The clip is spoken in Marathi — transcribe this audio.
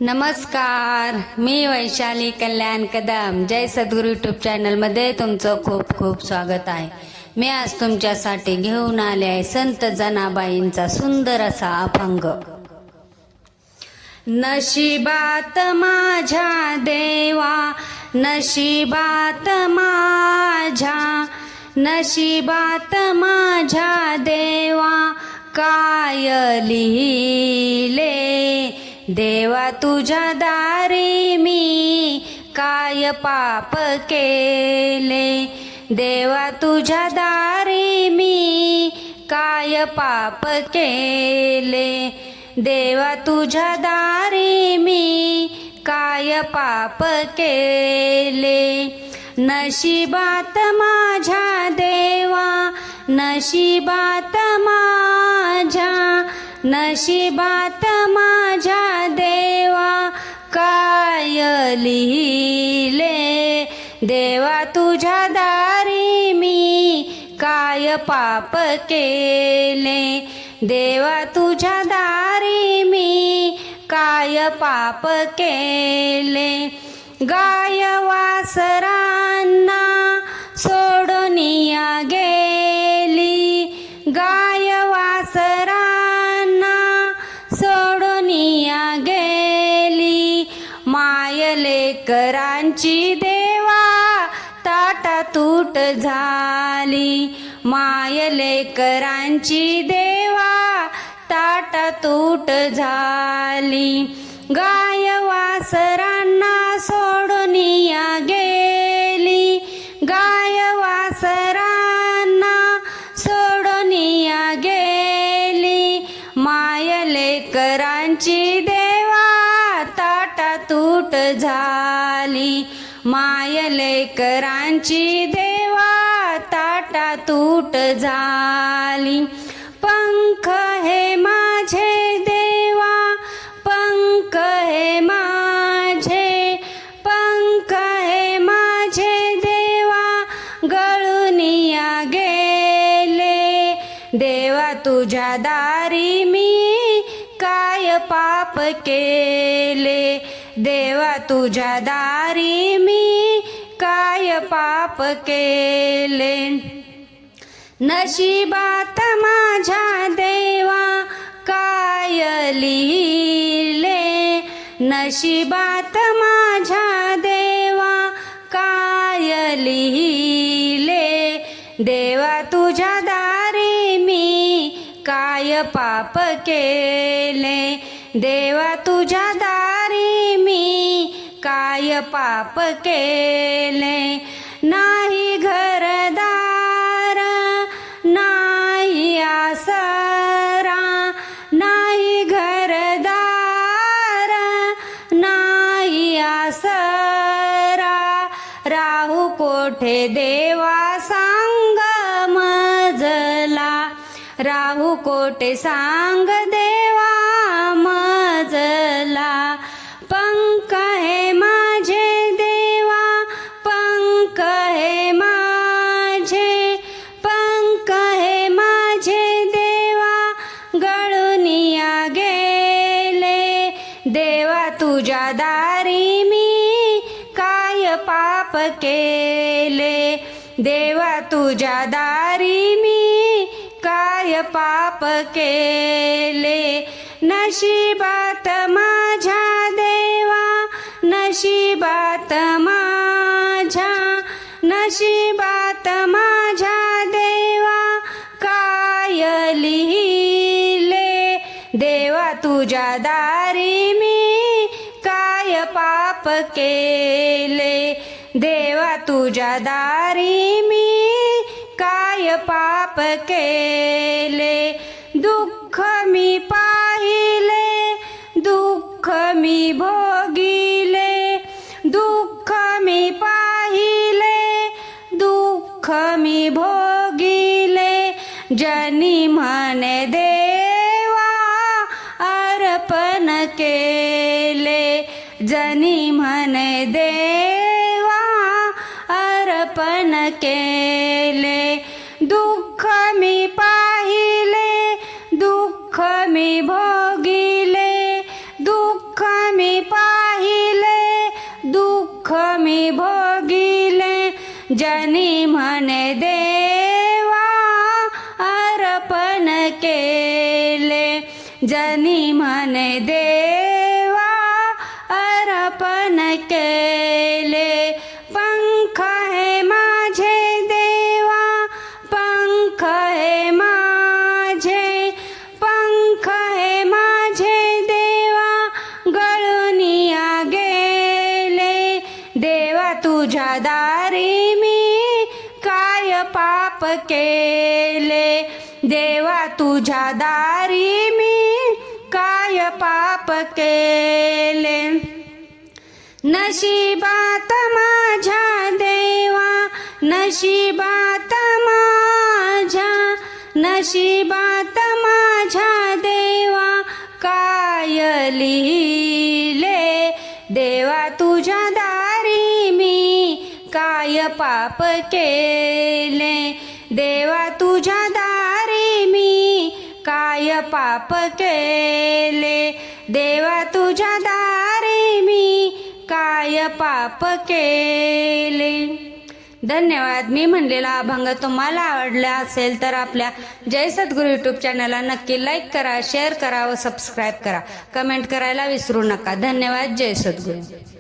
नमस्कार, मी वैशाली कल्याण कदम. जय सद्गुरू यूट्यूब चॅनलमध्ये तुमचं खूप खूप स्वागत आहे. मी आज तुमच्यासाठी घेऊन आले आहे संत जनाबाईंचा सुंदर असा अभंग. नशिबात माझ्या देवा, नशिबात माझ्या, नशिबात माझ्या देवा, काय लिहिले देवा तुझ्या दारी मी, काय पाप केले देवा तुझ्या दारी मी, काय पाप केले देवा तुझ्या दारी मी, काय पाप केले. नशिबात माझ्या देवा, नशिबात माझ्या, नशिबात माझ्या देवा, काय लिहिले देवा तुझ्या दारी मी, काय पाप केले देवा तुझ्या दारी मी, काय पाप केले. गाय वासरांना सोडूनिया गेली, गाय वासरांना सोडूनिया गेली, माय लेकरांची देवा ताटातूट झाली, माय लेकरांची देवा ताटातूट झाली. गाय वासरांना सोडूनिया गेली, गाय वासरांना सोडूनिया गेली, माय लेकरांची देवा ताटातूट झाली, माय लेकरांची देवा ताटातूट झाली. पंख हे माझे देवा, पंख हे माझे, पंख हे माझे देवा, गळूनिया गेले देवा तुझ्या दारी मी, काय पाप केले देवा तुझ्या दारी मी, काय पाप केले. नशिबात माझ्या देवा काय लिहिले, नशिबात माझ्या देवा काय लिहिले देवा तुझ्या दारी मी, काय पाप केले देवा तुझ्या दारी मी, काय पाप केले. नाही घरदार नाही आसरा, नाही घरदार नाही आसरा, राहू कोठे देवा सांग मजला, राहू कोठे सांग देवा मजला. पंख हे माझे देवा, पंख हे माझे, पंख हे माझे देवा, गळूनिया गेले देवा तुझ्या दारी मी, काय पाप केले देवा तुझ्या दारी मी, काय पाप केले. नशिबात माझ्या देवा, नशिबात माझ्या, नशिबात माझ्या देवा, काय लिहिले देवा तुझ्या दारी मी, काय पाप केले देवा तुझ्या दारी मी, काय पाप केले. दुःख मी पाहिले, दुःख मी भोगिले, दुःख मी पाहिले, दुःख मी भोगिले, जनी म्हणे देवा अर्पण केले, जनी म्हणे देवा अर्पण केले. दुःख मी पाहिले, दुःख मी भोगिले, दुःख मी मी पाहिले, दुःख मी भोगिले, जनी म्हणे देवा अर्पण केले, जनी म्हणे देवा अर्पण केले. पंख हे माझे देवा, पंख हे माझे, पंख हे माझे देवा, गळूनिया गेले. देवा तुझ्या दारी मी काय पाप केले, देवा तुझ्या दारी मी काय पाप केले. नशिबात माझ्या देवा, नशिबात माझ्या, नशिबात माझ्या देवा काय लिहिले. देवा तुझ्या दारी मी काय पाप केले, देवा तुझ्या दारी मी काय पाप केले, देवा तुझ्या दारी मी काय पाप केले. धन्यवाद. मी म्हणलेला अभंग तुम्हाला आवडला असेल तर आपल्या जय सद्गुरू यूट्यूब चॅनलला नक्की लाईक करा, शेअर करा व सबस्क्राईब करा. कमेंट करायला विसरू नका. धन्यवाद. जय सद्गुरू.